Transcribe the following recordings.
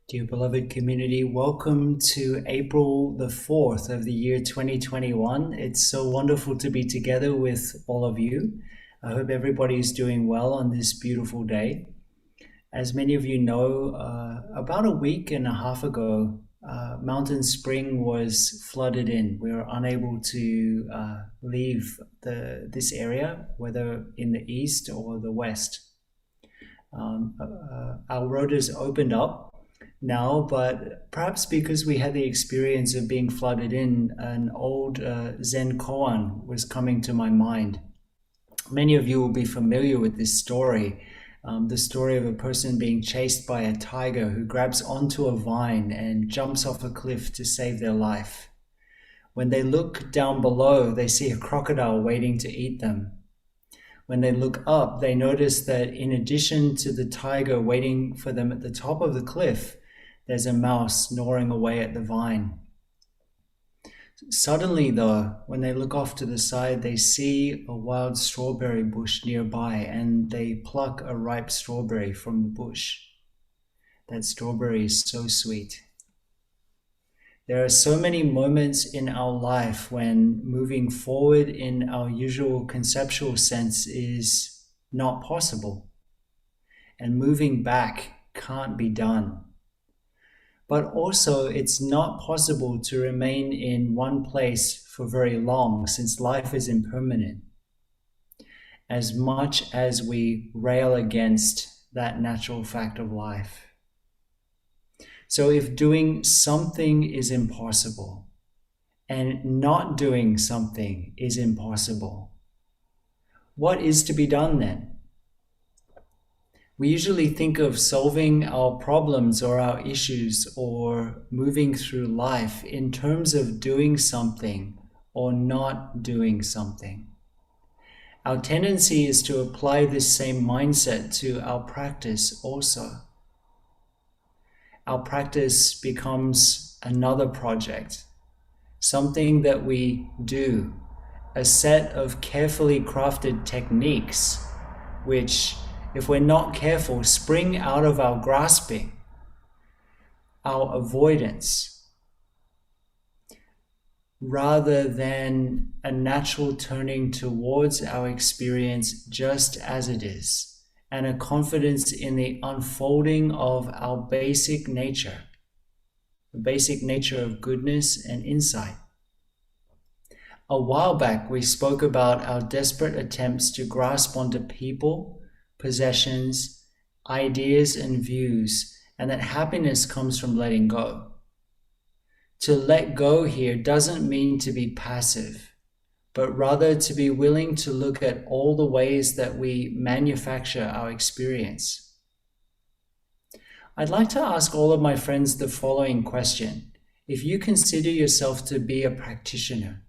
Dear beloved community, welcome to April the 4th of the year 2021. It's so wonderful to be together with all of you. I hope everybody is doing well on this beautiful day. As many of you know, about a week and a half ago, Mountain Spring was flooded in. We were unable to leave this area, whether in the east or the west. Our road is opened up now, but perhaps because we had the experience of being flooded in, an old Zen koan was coming to my mind. Many of you will be familiar with this story, the story of a person being chased by a tiger who grabs onto a vine and jumps off a cliff to save their life. When they look down below, they see a crocodile waiting to eat them. When they look up, they notice that in addition to the tiger waiting for them at the top of the cliff, there's a mouse gnawing away at the vine. Suddenly, though, when they look off to the side, they see a wild strawberry bush nearby, and they pluck a ripe strawberry from the bush. That strawberry is so sweet. There are so many moments in our life when moving forward in our usual conceptual sense is not possible, and moving back can't be done. But also, it's not possible to remain in one place for very long, since life is impermanent, as much as we rail against that natural fact of life. So if doing something is impossible and not doing something is impossible, what is to be done then? We usually think of solving our problems or our issues or moving through life in terms of doing something or not doing something. Our tendency is to apply this same mindset to our practice also. Our practice becomes another project, something that we do, a set of carefully crafted techniques, which, if we're not careful, spring out of our grasping, our avoidance, rather than a natural turning towards our experience just as it is, and a confidence in the unfolding of our basic nature, the basic nature of goodness and insight. A while back, we spoke about our desperate attempts to grasp onto people, possessions, ideas, and views, and that happiness comes from letting go. To let go here doesn't mean to be passive, but rather to be willing to look at all the ways that we manufacture our experience. I'd like to ask all of my friends the following question. If you consider yourself to be a practitioner,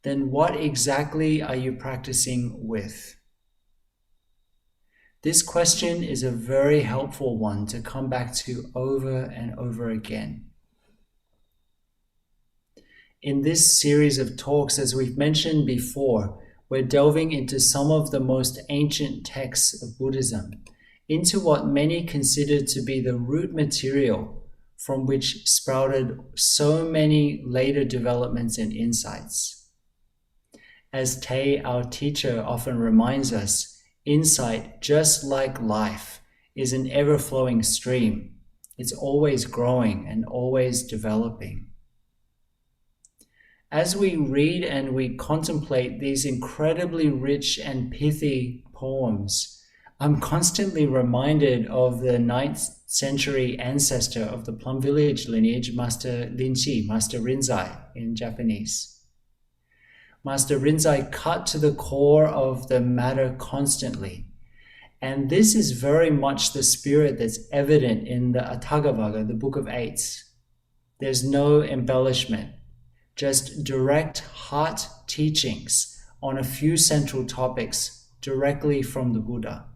then what exactly are you practicing with? This question is a very helpful one to come back to over and over again. In this series of talks, as we've mentioned before, we're delving into some of the most ancient texts of Buddhism, into what many consider to be the root material from which sprouted so many later developments and insights. As Tay, our teacher, often reminds us, insight, just like life, is an ever-flowing stream. It's always growing and always developing. As we read and we contemplate these incredibly rich and pithy poems, I'm constantly reminded of the 9th century ancestor of the Plum Village lineage, Master Rinchi, Master Rinzai in Japanese. Master Rinzai cut to the core of the matter constantly. And this is very much the spirit that's evident in the Atthakavagga, the Book of Eights. There's no embellishment, just direct heart teachings on a few central topics directly from the Buddha.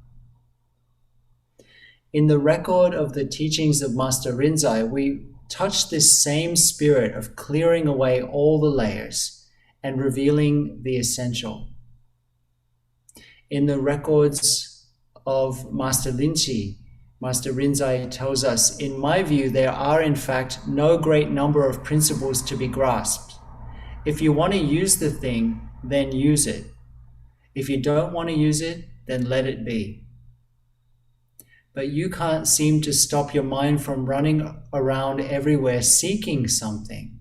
In the record of the teachings of Master Rinzai, we touch this same spirit of clearing away all the layers and revealing the essential. In the records of Master Rinchi, Master Rinzai tells us, in my view, there are in fact no great number of principles to be grasped. If you want to use the thing, then use it. If you don't want to use it, then let it be. But you can't seem to stop your mind from running around everywhere seeking something.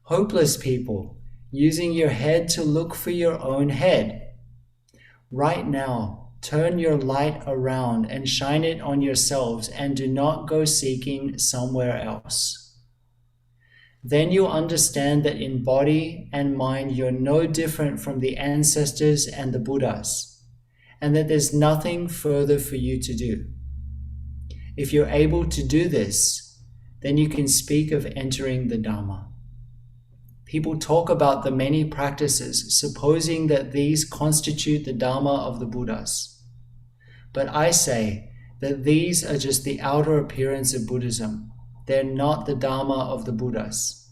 Hopeless people, using your head to look for your own head. Right now, turn your light around and shine it on yourselves and do not go seeking somewhere else. Then you'll understand that in body and mind you're no different from the ancestors and the Buddhas, and that there's nothing further for you to do. If you're able to do this, then you can speak of entering the Dharma. People talk about the many practices, supposing that these constitute the Dharma of the Buddhas. But I say that these are just the outer appearance of Buddhism. They're not the Dharma of the Buddhas.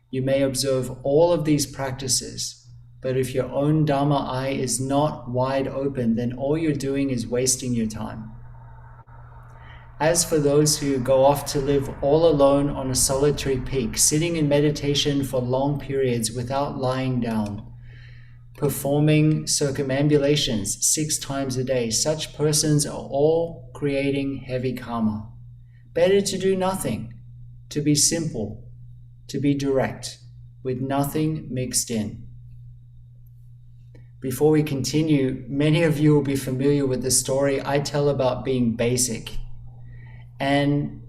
You may observe all of these practices, but if your own Dharma eye is not wide open, then all you're doing is wasting your time. As for those who go off to live all alone on a solitary peak, sitting in meditation for long periods without lying down, performing circumambulations 6 times a day, such persons are all creating heavy karma. Better to do nothing, to be simple, to be direct, with nothing mixed in. Before we continue, many of you will be familiar with the story I tell about being basic. And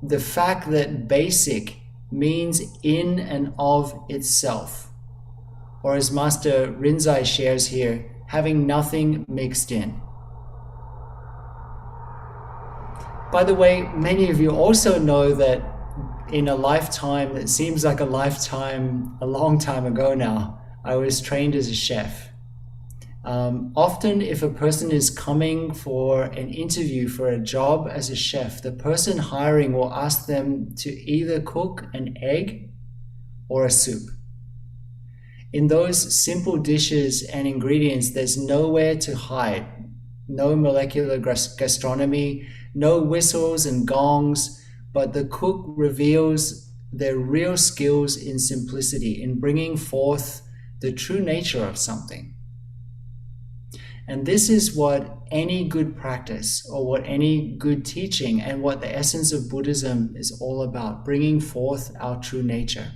the fact that basic means in and of itself. Or as Master Rinzai shares here, having nothing mixed in. By the way, many of you also know that in a lifetime that seems like a lifetime, a long time ago now, I was trained as a chef. Often if a person is coming for an interview for a job as a chef, the person hiring will ask them to either cook an egg or a soup. In those simple dishes and ingredients, there's nowhere to hide. No molecular gastronomy, no whistles and gongs, but the cook reveals their real skills in simplicity, in bringing forth the true nature of something. And this is what any good practice or what any good teaching and what the essence of Buddhism is all about, bringing forth our true nature.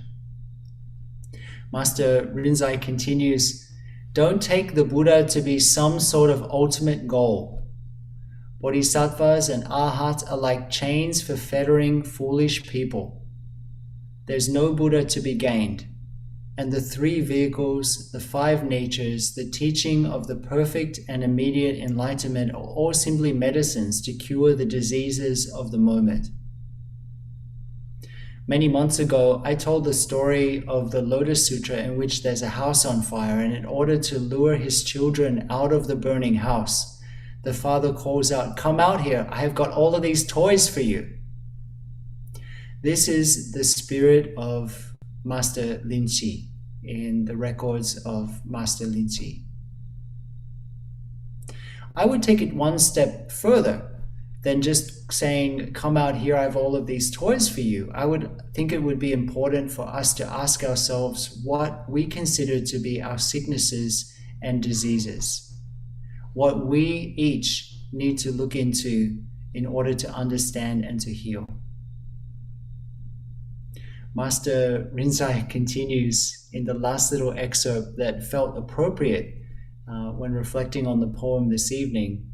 Master Rinzai continues, don't take the Buddha to be some sort of ultimate goal. Bodhisattvas and arhats are like chains for fettering foolish people. There's no Buddha to be gained. And the 3 vehicles, the 5 natures, the teaching of the perfect and immediate enlightenment are all simply medicines to cure the diseases of the moment. Many months ago, I told the story of the Lotus Sutra in which there's a house on fire, and in order to lure his children out of the burning house, the father calls out, "Come out here, I have got all of these toys for you." This is the spirit of Master Linchi in the records of Master Linchi. I would take it one step further than just saying, "Come out here, I have all of these toys for you." I would think it would be important for us to ask ourselves what we consider to be our sicknesses and diseases, what we each need to look into in order to understand and to heal. Master Rinzai continues in the last little excerpt that felt appropriate when reflecting on the poem this evening.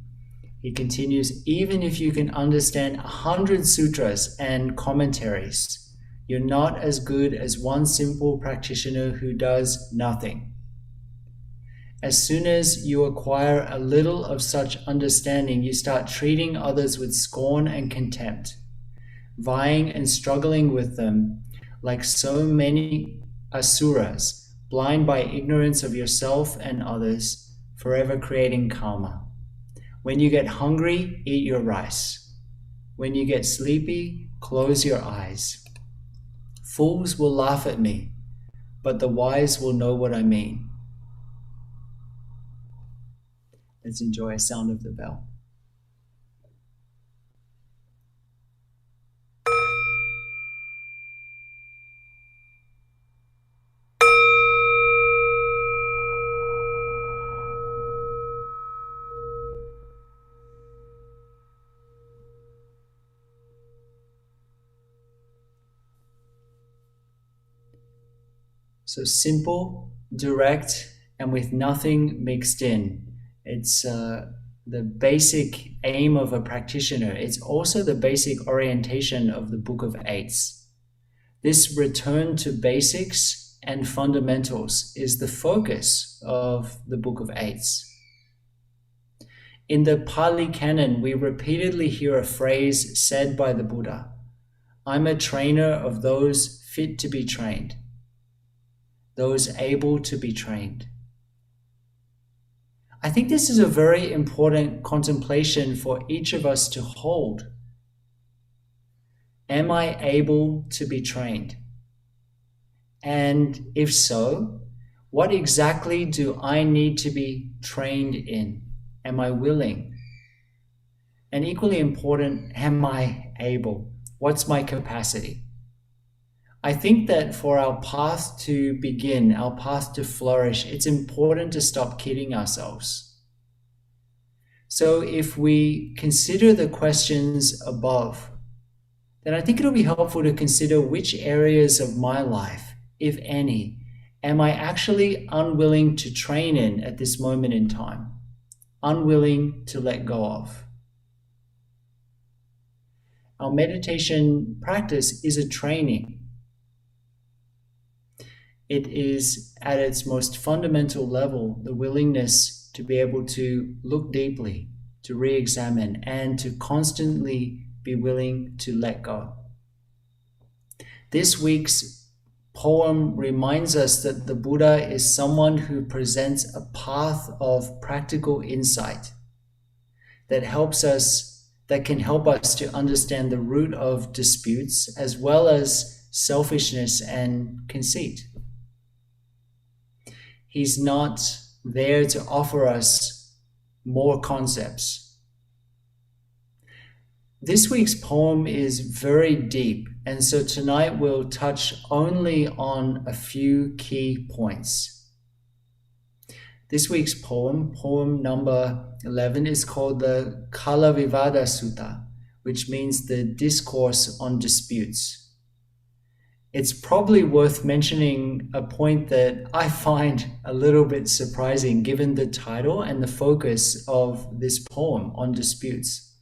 He continues, even if you can understand 100 sutras and commentaries, you're not as good as one simple practitioner who does nothing. As soon as you acquire a little of such understanding, you start treating others with scorn and contempt, vying and struggling with them like so many asuras, blind by ignorance of yourself and others, forever creating karma. When you get hungry, eat your rice. When you get sleepy, close your eyes. Fools will laugh at me, but the wise will know what I mean. Let's enjoy a sound of the bell. So simple, direct, and with nothing mixed in. It's the basic aim of a practitioner. It's also the basic orientation of the Book of Eights. This return to basics and fundamentals is the focus of the Book of Eights. In the Pali Canon, we repeatedly hear a phrase said by the Buddha, "I'm a trainer of those fit to be trained, those able to be trained." I think this is a very important contemplation for each of us to hold. Am I able to be trained? And if so, what exactly do I need to be trained in? Am I willing? And equally important, am I able? What's my capacity? I think that for our path to begin, our path to flourish, it's important to stop kidding ourselves. So if we consider the questions above, then I think it'll be helpful to consider which areas of my life, if any, am I actually unwilling to train in at this moment in time, unwilling to let go of. Our meditation practice is a training. It is at its most fundamental level, the willingness to be able to look deeply, to re-examine, and to constantly be willing to let go. This week's poem reminds us that the Buddha is someone who presents a path of practical insight that can help us to understand the root of disputes as well as selfishness and conceit. He's not there to offer us more concepts. This week's poem is very deep, and so tonight we'll touch only on a few key points. This week's poem, poem number 11, is called the Kala Vivada Sutta, which means the Discourse on Disputes. It's probably worth mentioning a point that I find a little bit surprising given the title and the focus of this poem on disputes.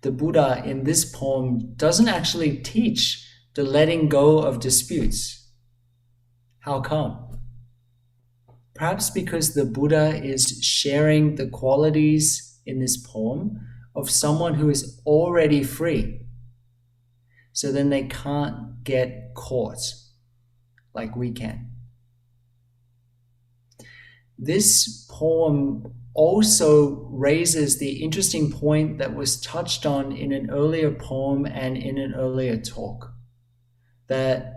The Buddha in this poem doesn't actually teach the letting go of disputes. How come? Perhaps because the Buddha is sharing the qualities in this poem of someone who is already free. So then they can't get caught like we can. This poem also raises the interesting point that was touched on in an earlier poem and in an earlier talk, that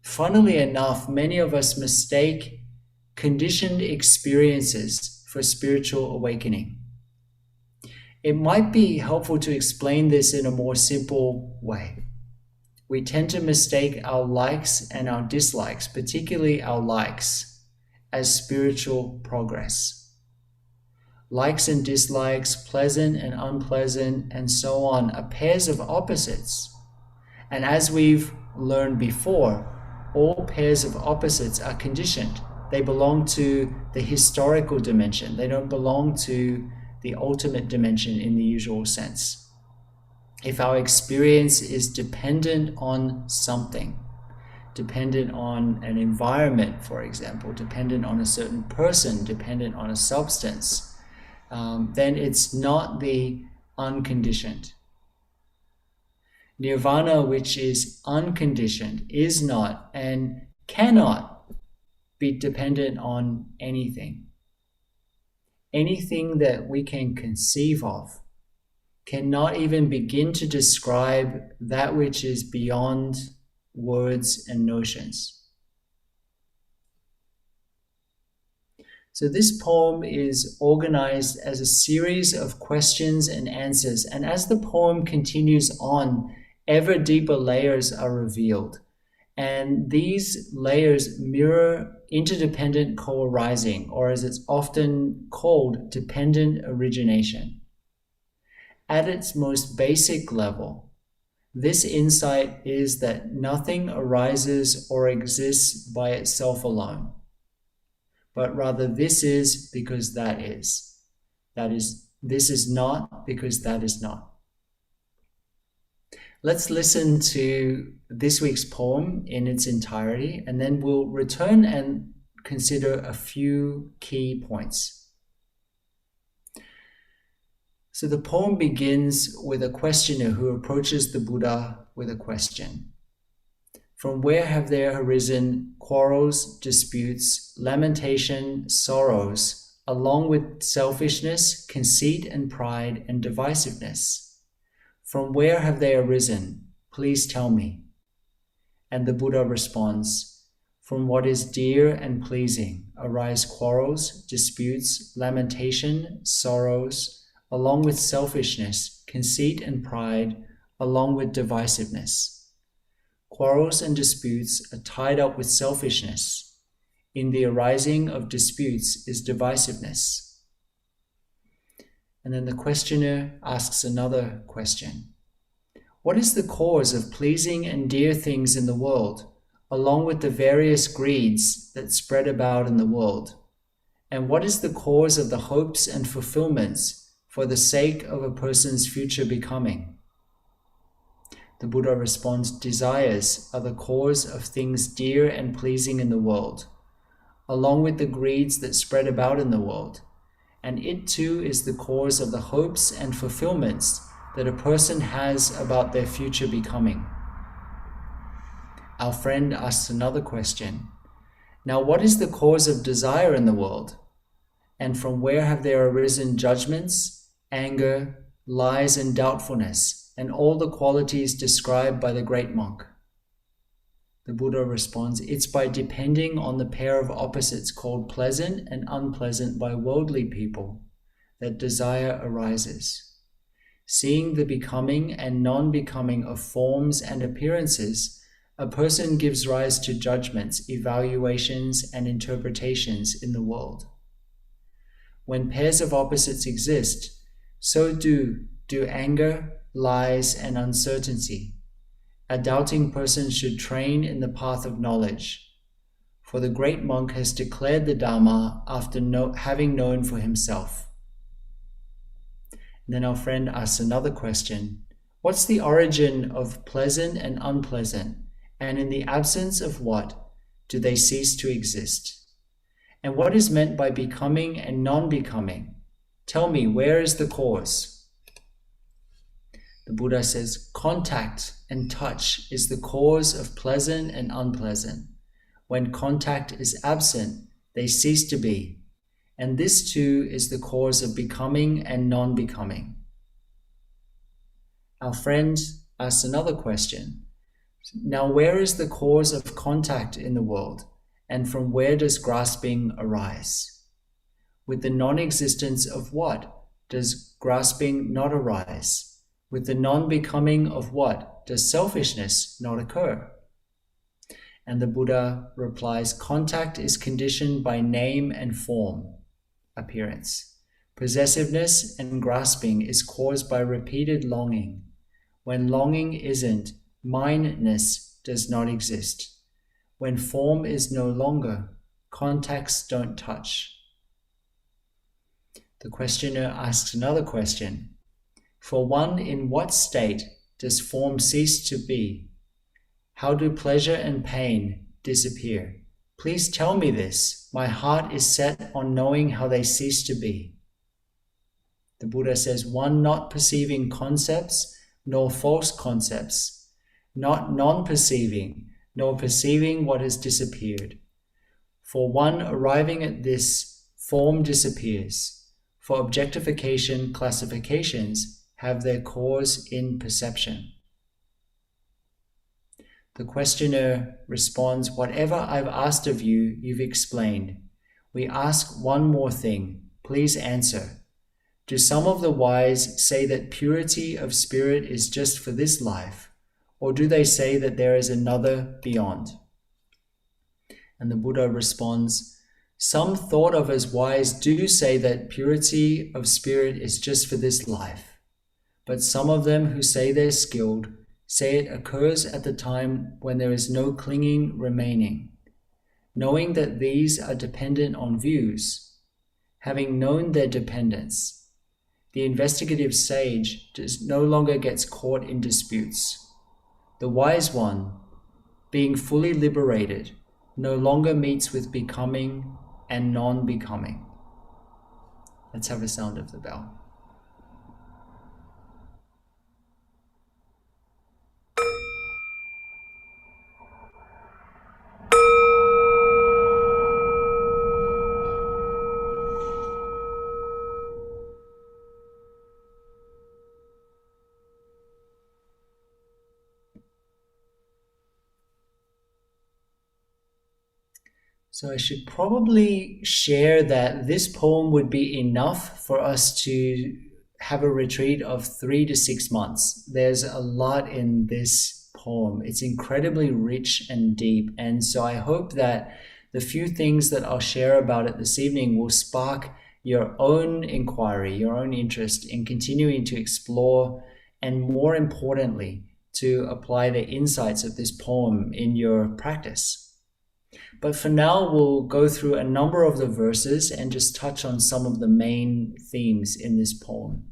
funnily enough, many of us mistake conditioned experiences for spiritual awakening. It might be helpful to explain this in a more simple way. We tend to mistake our likes and our dislikes, particularly our likes, as spiritual progress. Likes and dislikes, pleasant and unpleasant, and so on, are pairs of opposites. And as we've learned before, all pairs of opposites are conditioned. They belong to the historical dimension. They don't belong to the ultimate dimension in the usual sense. If our experience is dependent on something, dependent on an environment, for example, dependent on a certain person, dependent on a substance, then it's not the unconditioned. Nirvana, which is unconditioned, is not and cannot be dependent on anything. Anything that we can conceive of cannot even begin to describe that which is beyond words and notions. So this poem is organized as a series of questions and answers, and as the poem continues on, ever deeper layers are revealed. And these layers mirror interdependent co-arising, or as it's often called, dependent origination. At its most basic level, This insight is that nothing arises or exists by itself alone, but rather this is because that is. This is not because that is not. Let's listen to this week's poem in its entirety, and then we'll return and consider a few key points. So the poem begins with a questioner who approaches the Buddha with a question. From where have there arisen quarrels, disputes, lamentation, sorrows, along with selfishness, conceit and pride and divisiveness? From where have they arisen? Please tell me. And the Buddha responds, from what is dear and pleasing arise quarrels, disputes, lamentation, sorrows, along with selfishness, conceit and pride, along with divisiveness. Quarrels and disputes are tied up with selfishness. In the arising of disputes is divisiveness. And then the questioner asks another question. What is the cause of pleasing and dear things in the world, along with the various greeds that spread about in the world? And what is the cause of the hopes and fulfillments for the sake of a person's future becoming? The Buddha responds, desires are the cause of things dear and pleasing in the world, along with the greeds that spread about in the world. And it too is the cause of the hopes and fulfillments that a person has about their future becoming. Our friend asks another question. Now, what is the cause of desire in the world? And from where have there arisen judgments, anger, lies, and doubtfulness, and all the qualities described by the great monk? The Buddha responds, it's by depending on the pair of opposites called pleasant and unpleasant by worldly people that desire arises. Seeing the becoming and non-becoming of forms and appearances, a person gives rise to judgments, evaluations, and interpretations in the world. When pairs of opposites exist, so do anger, lies, and uncertainty. A doubting person should train in the path of knowledge, for the great monk has declared the Dharma after having known for himself. And then our friend asks another question. What's the origin of pleasant and unpleasant, and in the absence of what do they cease to exist? And what is meant by becoming and non-becoming? Tell me, where is the cause? The Buddha says, contact and touch is the cause of pleasant and unpleasant. When contact is absent, they cease to be. And this too is the cause of becoming and non-becoming. Our friend asks another question. Now, where is the cause of contact in the world? And from where does grasping arise? With the non-existence of what does grasping not arise? With the non-becoming of what does selfishness not occur? And the Buddha replies, contact is conditioned by name and form, appearance. Possessiveness and grasping is caused by repeated longing. When longing isn't, mineness does not exist. When form is no longer, contacts don't touch. The questioner asks another question. For one, in what state does form cease to be? How do pleasure and pain disappear? Please tell me this. My heart is set on knowing how they cease to be. The Buddha says, one not perceiving concepts nor false concepts, not non-perceiving nor perceiving what has disappeared. For one arriving at this, form disappears. For objectification, classifications have their cause in perception. The questioner responds, whatever I've asked of you, you've explained. We ask one more thing. Please answer. Do some of the wise say that purity of spirit is just for this life, or do they say that there is another beyond? And the Buddha responds, some thought of as wise do say that purity of spirit is just for this life. But some of them who say they're skilled Say it occurs at the time when there is no clinging remaining. Knowing that these are dependent on views, having known their dependence, the investigative sage no longer gets caught in disputes. The wise one, being fully liberated, no longer meets with becoming and non-becoming. Let's have a sound of the bell. So I should probably share that this poem would be enough for us to have a retreat of 3 to 6 months. There's a lot in this poem. It's incredibly rich and deep. And so I hope that the few things that I'll share about it this evening will spark your own inquiry, your own interest in continuing to explore, and more importantly, to apply the insights of this poem in your practice. But for now, we'll go through a number of the verses and just touch on some of the main themes in this poem.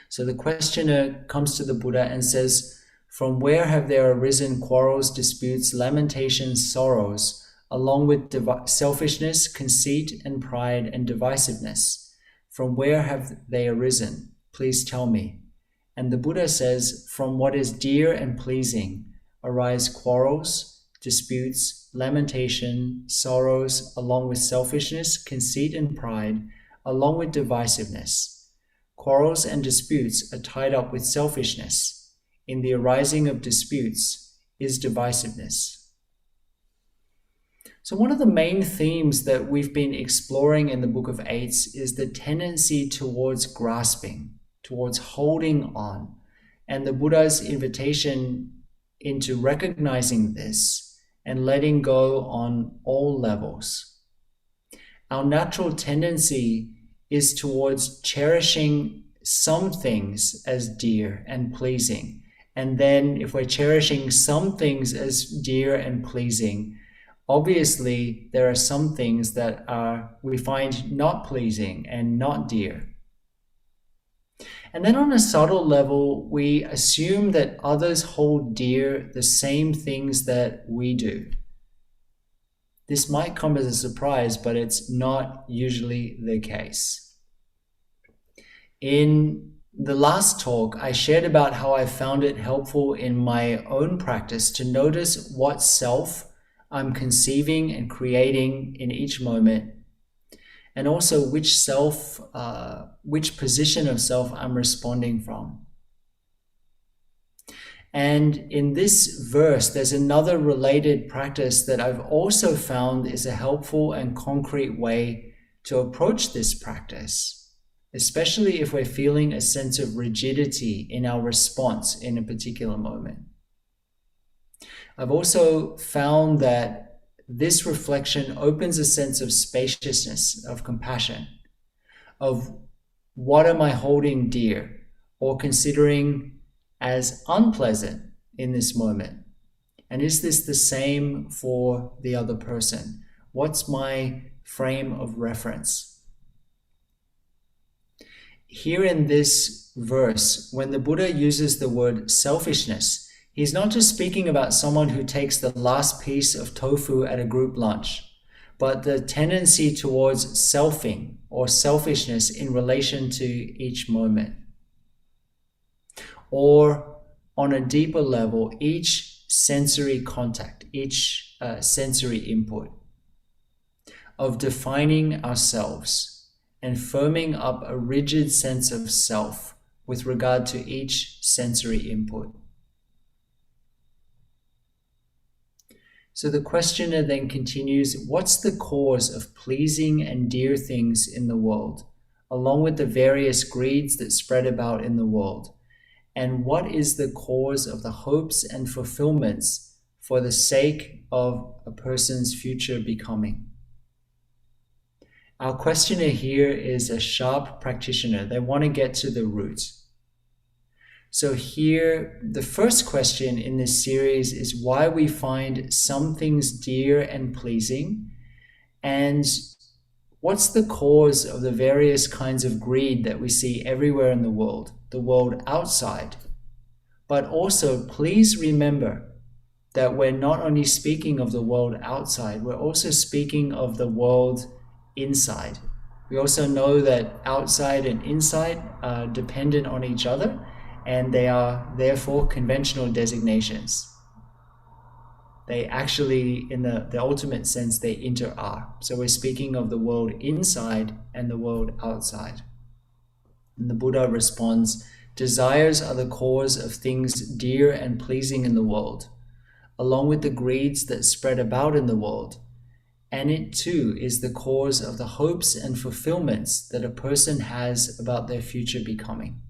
So the questioner comes to the Buddha and says, "From where have there arisen quarrels, disputes, lamentations, sorrows, along with selfishness, conceit, and pride, and divisiveness? From where have they arisen? Please tell me." And the Buddha says, "From what is dear and pleasing arise quarrels, disputes, lamentation, sorrows, along with selfishness, conceit, and pride, along with divisiveness. Quarrels and disputes are tied up with selfishness. In the arising of disputes is divisiveness." So one of the main themes that we've been exploring in the Book of Eights is the tendency towards grasping, towards holding on, and the Buddha's invitation into recognizing this and letting go on all levels. Our natural tendency is towards cherishing some things as dear and pleasing. And then if we're cherishing some things as dear and pleasing, obviously there are some things that we find not pleasing and not dear. And then on a subtle level, we assume that others hold dear the same things that we do. This might come as a surprise, but it's not usually the case. In the last talk, I shared about how I found it helpful in my own practice to notice what self I'm conceiving and creating in each moment, and also which position of self I'm responding from. And in this verse, there's another related practice that I've also found is a helpful and concrete way to approach this practice, especially if we're feeling a sense of rigidity in our response in a particular moment. I've also found that this reflection opens a sense of spaciousness, of compassion, of what am I holding dear or considering as unpleasant in this moment? And is this the same for the other person? What's my frame of reference? Here in this verse, when the Buddha uses the word selfishness, he's not just speaking about someone who takes the last piece of tofu at a group lunch, but the tendency towards selfing or selfishness in relation to each moment. Or on a deeper level, each sensory contact, each sensory input, of defining ourselves and firming up a rigid sense of self with regard to each sensory input. So the questioner then continues, what's the cause of pleasing and dear things in the world, along with the various greeds that spread about in the world? And what is the cause of the hopes and fulfillments for the sake of a person's future becoming? Our questioner here is a sharp practitioner. They want to get to the root. So here, the first question in this series is why we find some things dear and pleasing, and what's the cause of the various kinds of greed that we see everywhere in the world outside. But also, please remember that we're not only speaking of the world outside, we're also speaking of the world inside. We also know that outside and inside are dependent on each other, and they are therefore conventional designations. They actually, in the ultimate sense, they inter-are. So we're speaking of the world inside and the world outside. And the Buddha responds, desires are the cause of things dear and pleasing in the world, along with the greeds that spread about in the world. And it too is the cause of the hopes and fulfillments that a person has about their future becoming.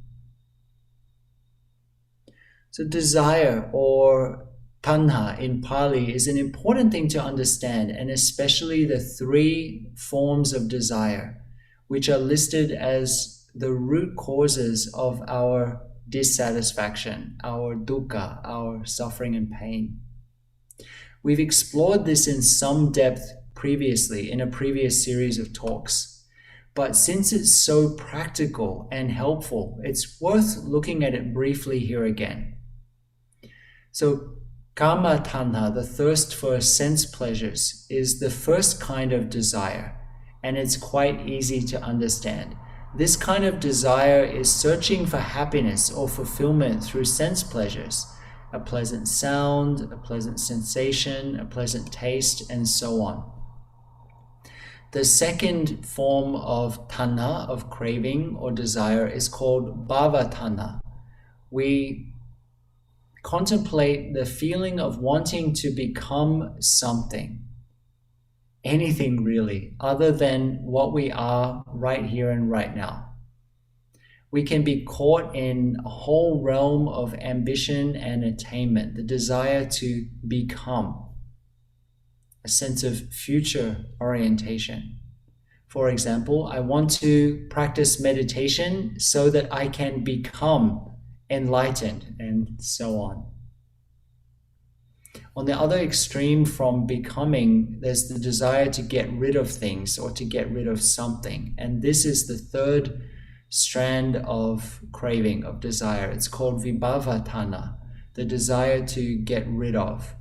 So desire, or tanha in Pali, is an important thing to understand, and especially the three forms of desire, which are listed as the root causes of our dissatisfaction, our dukkha, our suffering and pain. We've explored this in some depth previously in a previous series of talks, but since it's so practical and helpful, it's worth looking at it briefly here again. So kama tanha, the thirst for sense pleasures, is the first kind of desire, and it's quite easy to understand. This kind of desire is searching for happiness or fulfillment through sense pleasures, a pleasant sound, a pleasant sensation, a pleasant taste, and so on. The second form of tanha, of craving or desire, is called bhavatana. We contemplate the feeling of wanting to become something, anything really, other than what we are right here and right now. We can be caught in a whole realm of ambition and attainment, the desire to become, a sense of future orientation. For example, I want to practice meditation so that I can become enlightened, and so on. On the other extreme from becoming, there's the desire to get rid of things or to get rid of something. And this is the third strand of craving, of desire. It's called Vibhavatana, the desire to get rid of.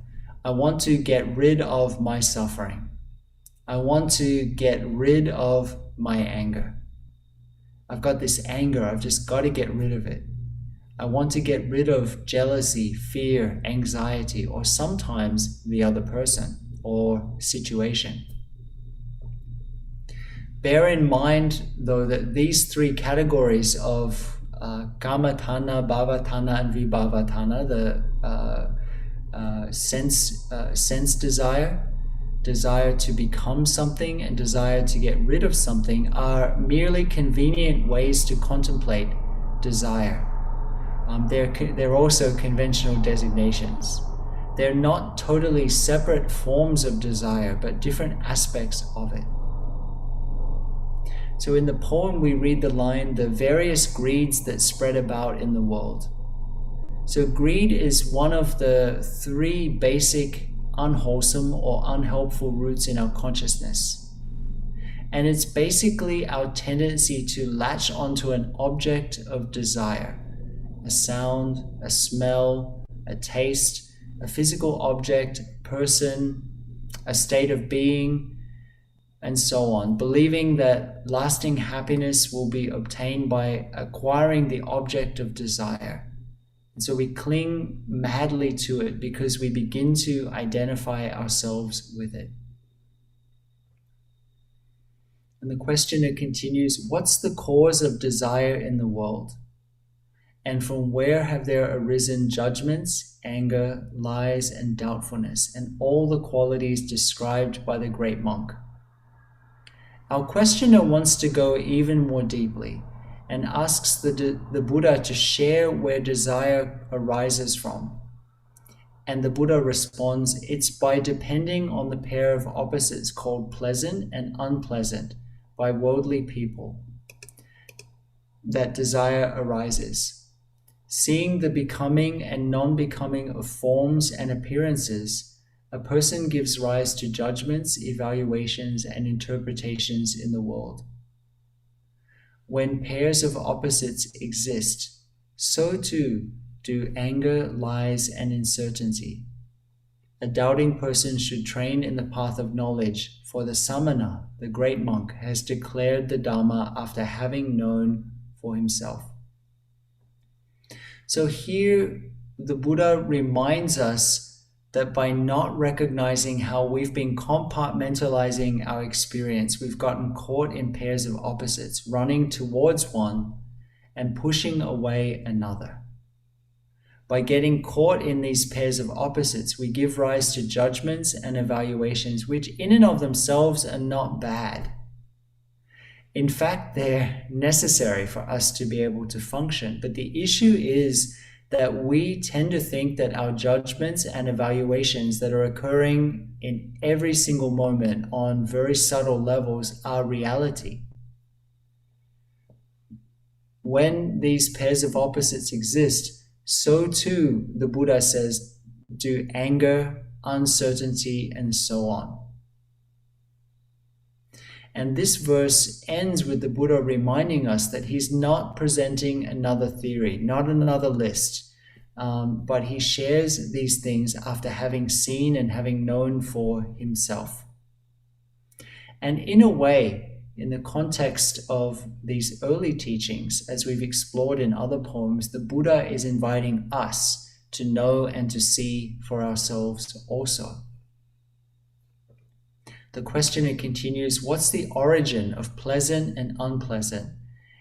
I want to get rid of my suffering. I want to get rid of my anger. I've got this anger, I've just got to get rid of it. I want to get rid of jealousy, fear, anxiety, or sometimes the other person or situation. Bear in mind, though, that these three categories of kamatana, bhavatana, and vibhavatana, the sense desire, desire to become something, and desire to get rid of something, are merely convenient ways to contemplate desire. They're also conventional designations. They're not totally separate forms of desire, but different aspects of it. So in the poem, we read the line, the various greeds that spread about in the world. So greed is one of the three basic unwholesome or unhelpful roots in our consciousness. And it's basically our tendency to latch onto an object of desire, a sound, a smell, a taste, a physical object, person, a state of being, and so on, believing that lasting happiness will be obtained by acquiring the object of desire. And so we cling madly to it because we begin to identify ourselves with it. And the questioner continues, what's the cause of desire in the world? And from where have there arisen judgments, anger, lies, and doubtfulness, and all the qualities described by the great monk? Our questioner wants to go even more deeply and asks the Buddha to share where desire arises from. And the Buddha responds, it's by depending on the pair of opposites called pleasant and unpleasant by worldly people that desire arises. Seeing the becoming and non-becoming of forms and appearances, a person gives rise to judgments, evaluations, and interpretations in the world. When pairs of opposites exist, so too do anger, lies, and uncertainty. A doubting person should train in the path of knowledge, for the samana, the great monk, has declared the Dharma after having known for himself. So here the Buddha reminds us that by not recognizing how we've been compartmentalizing our experience, we've gotten caught in pairs of opposites, running towards one and pushing away another. By getting caught in these pairs of opposites, we give rise to judgments and evaluations, which in and of themselves are not bad. In fact, they're necessary for us to be able to function. But the issue is that we tend to think that our judgments and evaluations that are occurring in every single moment on very subtle levels are reality. When these pairs of opposites exist, so too, the Buddha says, do anger, uncertainty, and so on. And this verse ends with the Buddha reminding us that he's not presenting another theory, not another list, but he shares these things after having seen and having known for himself. And in a way, in the context of these early teachings, as we've explored in other poems, the Buddha is inviting us to know and to see for ourselves also. The questioner continues, what's the origin of pleasant and unpleasant?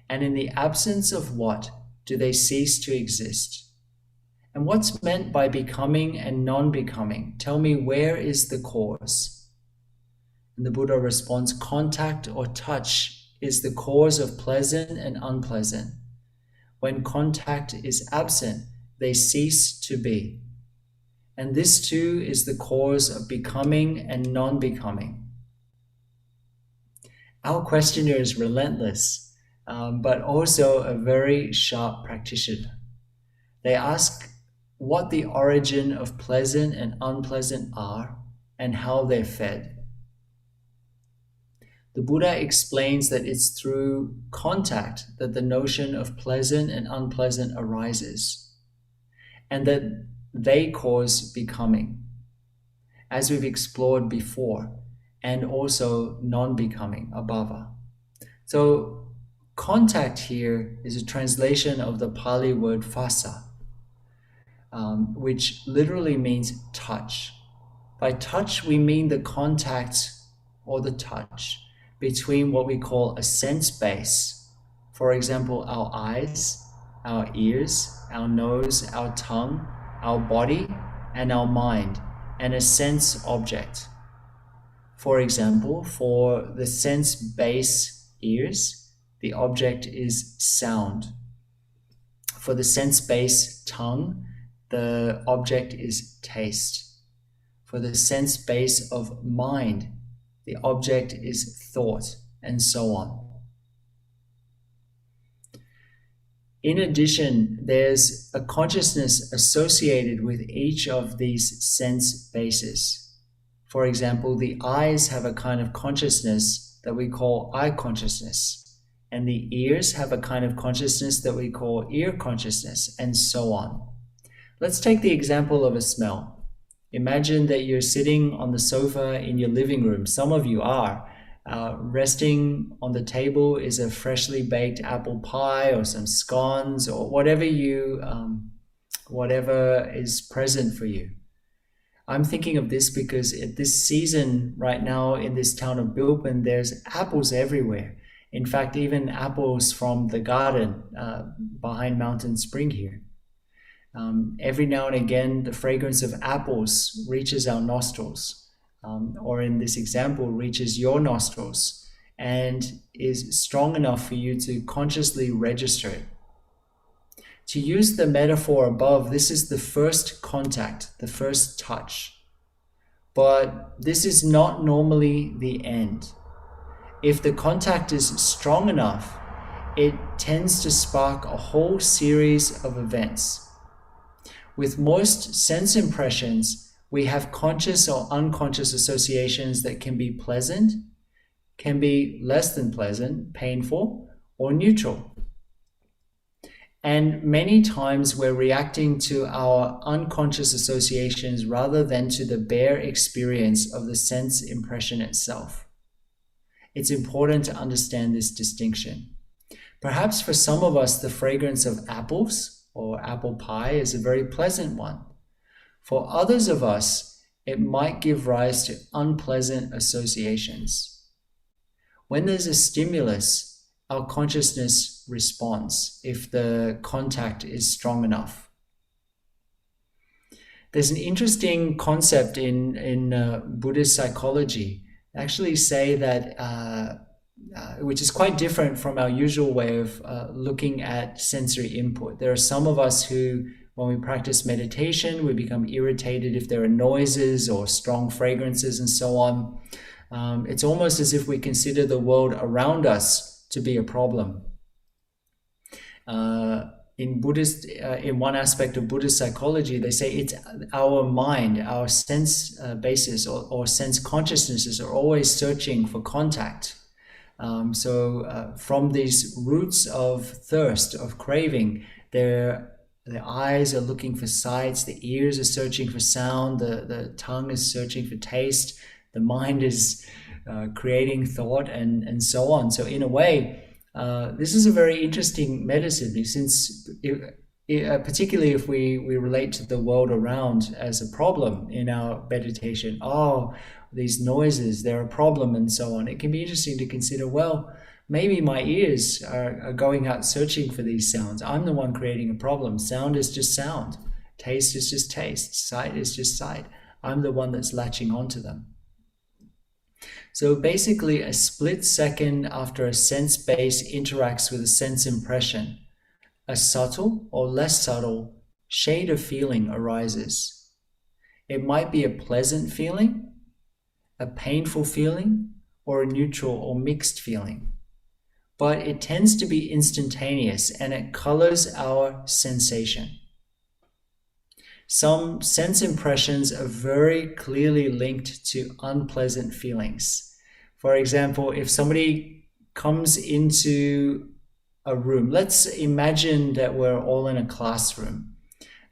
And in the absence of what do they cease to exist? And what's meant by becoming and non-becoming? Tell me, where is the cause? And the Buddha responds, contact or touch is the cause of pleasant and unpleasant. When contact is absent, they cease to be. And this too is the cause of becoming and non-becoming. Our questioner is relentless, but also a very sharp practitioner. They ask what the origin of pleasant and unpleasant are and how they're fed. The Buddha explains that it's through contact that the notion of pleasant and unpleasant arises, and that they cause becoming, as we've explored before, and also non-becoming, abhava. So contact here is a translation of the Pali word phassa, which literally means touch. By touch, we mean the contact or the touch between what we call a sense base, for example, our eyes, our ears, our nose, our tongue, our body, and our mind, and a sense object. For example, for the sense base ears, the object is sound. For the sense base tongue, the object is taste. For the sense base of mind, the object is thought, and so on. In addition, there's a consciousness associated with each of these sense bases. For example, the eyes have a kind of consciousness that we call eye consciousness, and the ears have a kind of consciousness that we call ear consciousness, and so on. Let's take the example of a smell. Imagine that you're sitting on the sofa in your living room. Some of you are. Resting on the table is a freshly baked apple pie or some scones or whatever is present for you. I'm thinking of this because at this season right now in this town of Bilpin, there's apples everywhere. In fact, even apples from the garden behind Mountain Spring here. Every now and again, the fragrance of apples reaches our nostrils, or in this example, reaches your nostrils, and is strong enough for you to consciously register it. To use the metaphor above, this is the first contact, the first touch. But this is not normally the end. If the contact is strong enough, it tends to spark a whole series of events. With most sense impressions, we have conscious or unconscious associations that can be pleasant, can be less than pleasant, painful, or neutral. And many times we're reacting to our unconscious associations rather than to the bare experience of the sense impression itself. It's important to understand this distinction. Perhaps for some of us, the fragrance of apples or apple pie is a very pleasant one. For others of us, it might give rise to unpleasant associations. When there's a stimulus, our consciousness responds if the contact is strong enough. There's an interesting concept in Buddhist psychology. They actually say that, which is quite different from our usual way of looking at sensory input. There are some of us who, when we practice meditation, we become irritated if there are noises or strong fragrances and so on. It's almost as if we consider the world around us to be a problem. In one aspect of Buddhist psychology, they say it's our mind, our sense basis or sense consciousnesses are always searching for contact. So from these roots of thirst, of craving, the eyes are looking for sights, the ears are searching for sound, the tongue is searching for taste, the mind is creating thought, and so on. So in a way, this is a very interesting medicine, since particularly if we relate to the world around as a problem in our meditation. Oh, these noises, they're a problem, and so on. It can be interesting to consider, well, maybe my ears are going out searching for these sounds. I'm the one creating a problem. Sound is just sound. Taste is just taste. Sight is just sight. I'm the one that's latching onto them. So basically, a split second after a sense base interacts with a sense impression, a subtle or less subtle shade of feeling arises. It might be a pleasant feeling, a painful feeling, or a neutral or mixed feeling. But it tends to be instantaneous and it colors our sensation. Some sense impressions are very clearly linked to unpleasant feelings. For example, if somebody comes into a room, let's imagine that we're all in a classroom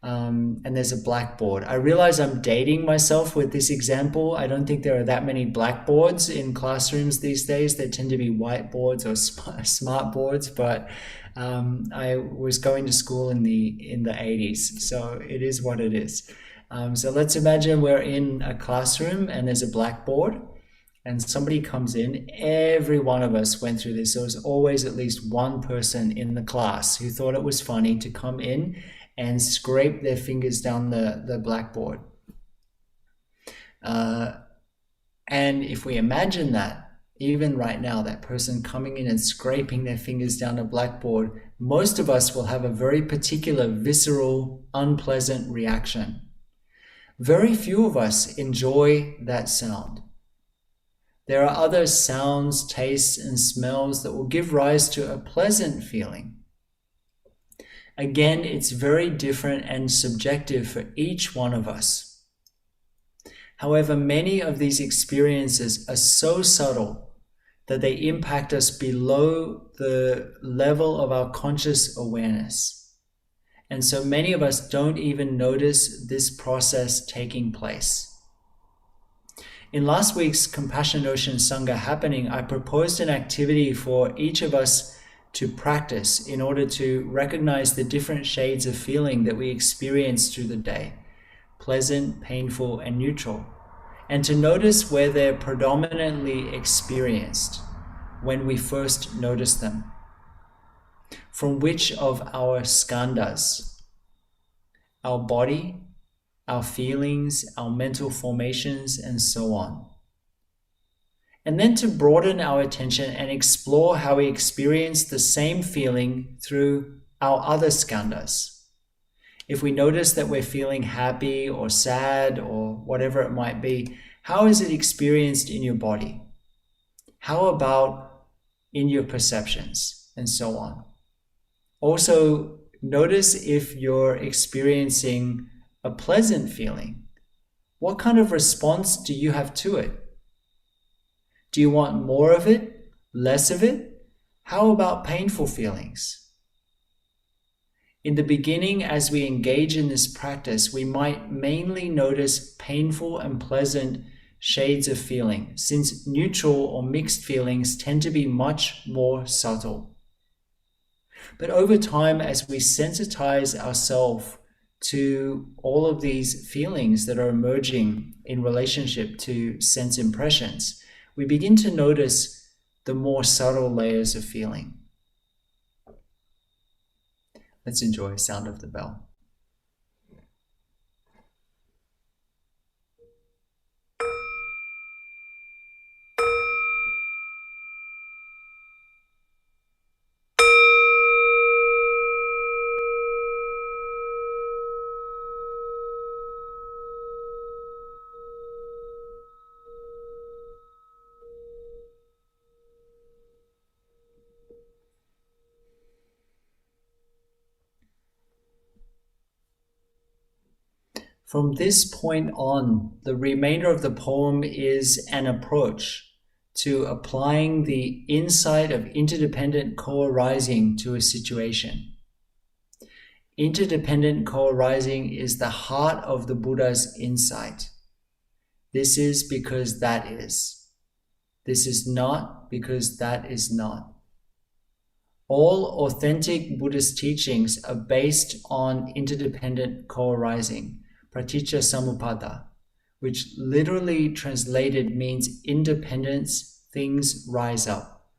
and there's a blackboard. I realize I'm dating myself with this example. I don't think there are that many blackboards in classrooms these days. They tend to be whiteboards or smart boards, but I was going to school in the 80s, so it is what it is. So let's imagine we're in a classroom and there's a blackboard and somebody comes in. Every one of us went through this. There was always at least one person in the class who thought it was funny to come in and scrape their fingers down the blackboard. And if we imagine that, even right now, that person coming in and scraping their fingers down a blackboard, most of us will have a very particular visceral, unpleasant reaction. Very few of us enjoy that sound. There are other sounds, tastes, and smells that will give rise to a pleasant feeling. Again, it's very different and subjective for each one of us. However, many of these experiences are so subtle that they impact us below the level of our conscious awareness. And so many of us don't even notice this process taking place. In last week's Compassionate Ocean Sangha happening, I proposed an activity for each of us to practice in order to recognize the different shades of feeling that we experience through the day, pleasant, painful, and neutral, and to notice where they're predominantly experienced when we first notice them. From which of our skandhas, our body, our feelings, our mental formations, and so on. And then to broaden our attention and explore how we experience the same feeling through our other skandhas. If we notice that we're feeling happy or sad or whatever it might be, how is it experienced in your body? How about in your perceptions? and so on. Also, notice if you're experiencing a pleasant feeling. What kind of response do you have to it? Do you want more of it? Less of it? How about painful feelings? In the beginning, as we engage in this practice, we might mainly notice painful and pleasant shades of feeling, since neutral or mixed feelings tend to be much more subtle. But over time, as we sensitize ourselves to all of these feelings that are emerging in relationship to sense impressions, we begin to notice the more subtle layers of feeling. Let's enjoy the sound of the bell. From this point on, the remainder of the poem is an approach to applying the insight of interdependent co-arising to a situation. Interdependent co-arising is the heart of the Buddha's insight. This is because that is. This is not because that is not. All authentic Buddhist teachings are based on interdependent co-arising, Praticca Samuppada, which literally translated means independence, things rise up.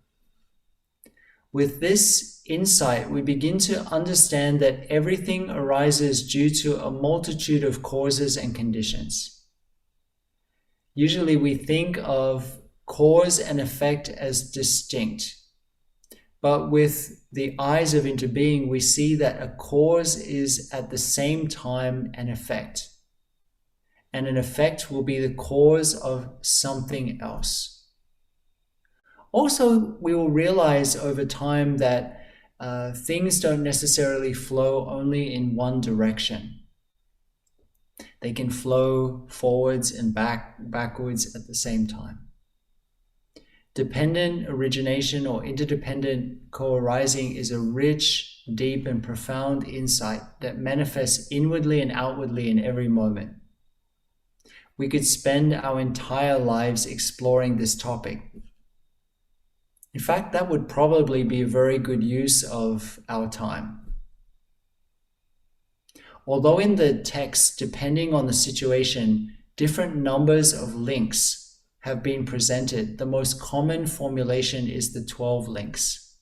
With this insight, we begin to understand that everything arises due to a multitude of causes and conditions. Usually we think of cause and effect as distinct, but with the eyes of interbeing, we see that a cause is at the same time an effect, and an effect will be the cause of something else. Also, we will realize over time that things don't necessarily flow only in one direction. They can flow forwards and backwards at the same time. Dependent origination or interdependent co-arising is a rich, deep, and profound insight that manifests inwardly and outwardly in every moment. We could spend our entire lives exploring this topic. In fact, that would probably be a very good use of our time. Although in the text, depending on the situation, different numbers of links have been presented, the most common formulation is the 12 links.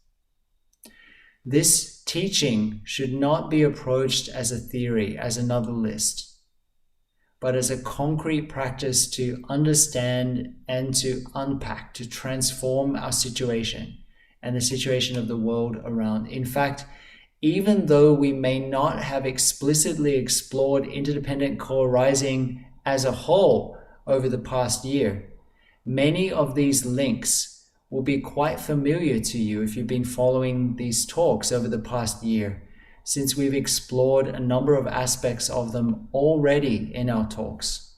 This teaching should not be approached as a theory, as another list, but as a concrete practice to understand and to unpack, to transform our situation and the situation of the world around. In fact, even though we may not have explicitly explored interdependent co-arising as a whole over the past year, many of these links will be quite familiar to you if you've been following these talks over the past year, since we've explored a number of aspects of them already in our talks.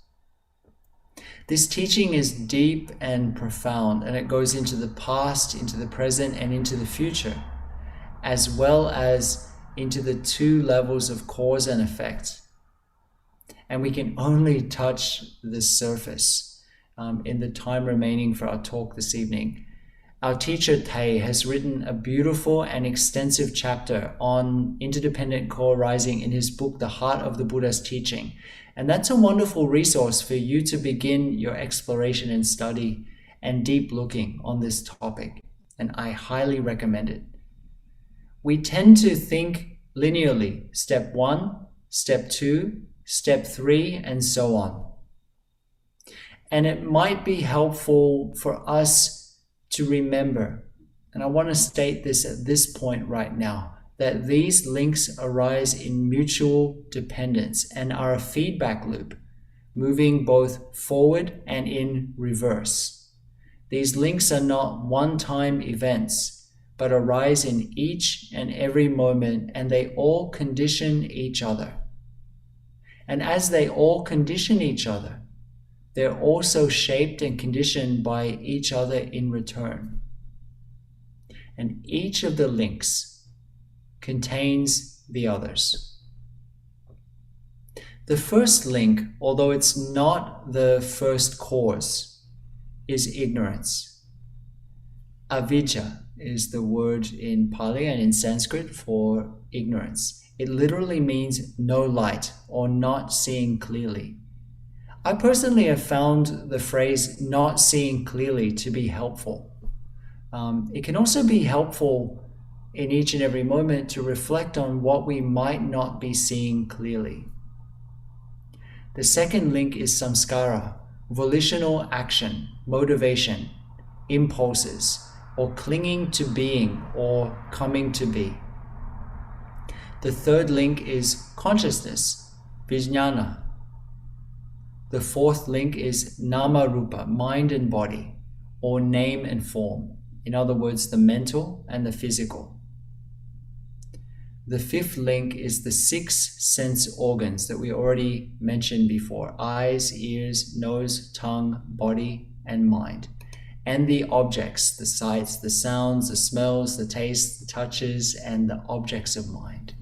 This teaching is deep and profound, and it goes into the past, into the present, and into the future, as well as into the two levels of cause and effect. And we can only touch the surface in the time remaining for our talk this evening. Our teacher Tay has written a beautiful and extensive chapter on interdependent co-arising in his book, The Heart of the Buddha's Teaching. And that's a wonderful resource for you to begin your exploration and study and deep looking on this topic. And I highly recommend it. We tend to think linearly, step 1, step 2, step 3, and so on. And it might be helpful for us to remember, and I want to state this at this point right now, that these links arise in mutual dependence and are a feedback loop, moving both forward and in reverse. These links are not one-time events, but arise in each and every moment, and they all condition each other. And as they all condition each other, they're also shaped and conditioned by each other in return. And each of the links contains the others. The first link, although it's not the first cause, is ignorance. Avijja is the word in Pali and in Sanskrit for ignorance. It literally means no light or not seeing clearly. I personally have found the phrase not seeing clearly to be helpful. It can also be helpful in each and every moment to reflect on what we might not be seeing clearly. The second link is samskara, volitional action, motivation, impulses, or clinging to being or coming to be. The third link is consciousness, vijnana. The fourth link is nama rupa, mind and body, or name and form. In other words, the mental and the physical. The fifth link is the 6 sense organs that we already mentioned before: eyes, ears, nose, tongue, body, and mind. And the objects, the sights, the sounds, the smells, the tastes, the touches, and the objects of mind.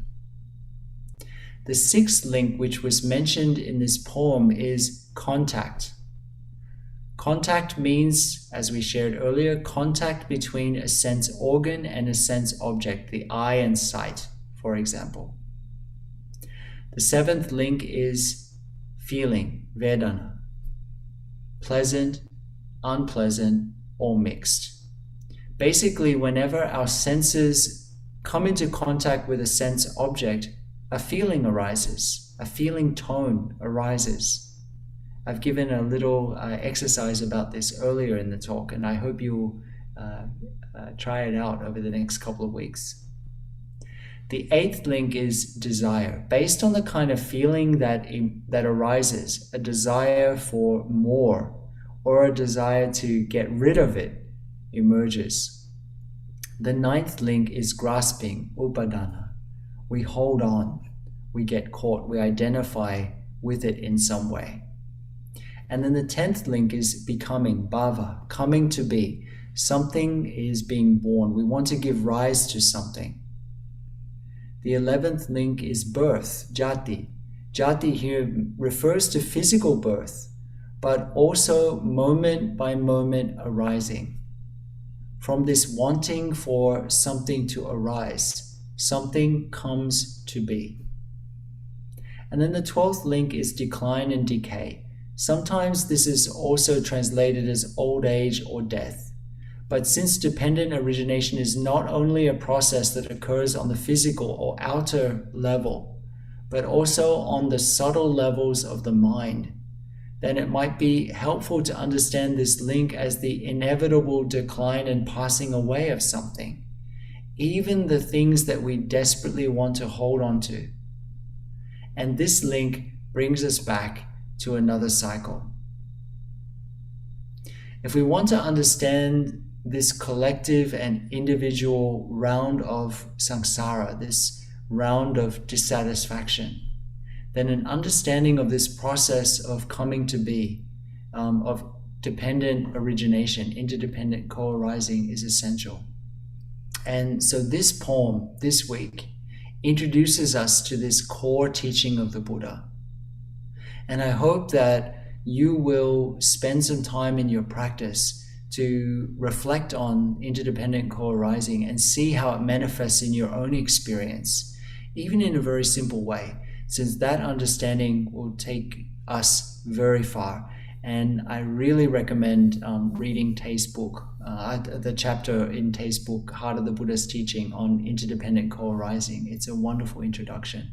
The sixth link, which was mentioned in this poem, is contact. Contact means, as we shared earlier, contact between a sense organ and a sense object, the eye and sight, for example. The seventh link is feeling, vedana. Pleasant, unpleasant, or mixed. Basically, whenever our senses come into contact with a sense object, a feeling arises, a feeling tone arises. I've given a little exercise about this earlier in the talk, and I hope you'll try it out over the next couple of weeks. The eighth link is desire. Based on the kind of feeling that arises, a desire for more or a desire to get rid of it emerges. The ninth link is grasping, upadana. We hold on, we get caught, we identify with it in some way. And then the 10th link is becoming, bhava, coming to be. Something is being born. We want to give rise to something. The 11th link is birth, jati. Jati here refers to physical birth, but also moment by moment arising. From this wanting for something to arise, something comes to be. And then the 12th link is decline and decay. Sometimes this is also translated as old age or death. But since dependent origination is not only a process that occurs on the physical or outer level, but also on the subtle levels of the mind, then it might be helpful to understand this link as the inevitable decline and passing away of something, even the things that we desperately want to hold on to. And this link brings us back to another cycle. If we want to understand this collective and individual round of samsara, this round of dissatisfaction, then an understanding of this process of coming to be, of dependent origination, interdependent co-arising is essential. And so this poem this week introduces us to this core teaching of the Buddha. And I hope that you will spend some time in your practice to reflect on interdependent co-arising and see how it manifests in your own experience, even in a very simple way, since that understanding will take us very far. And I really recommend reading Tay's book, the chapter in Tay's book, Heart of the Buddha's Teaching on Interdependent Co-arising. It's a wonderful introduction.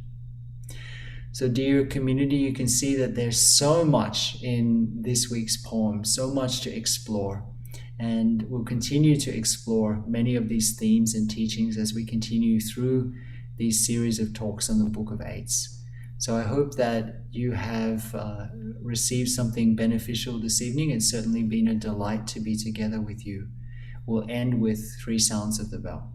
So dear community, you can see that there's so much in this week's poem, so much to explore. And we'll continue to explore many of these themes and teachings as we continue through these series of talks on the Book of Eights. So I hope that you have received something beneficial this evening. It's certainly been a delight to be together with you. will end with 3 sounds of the bell.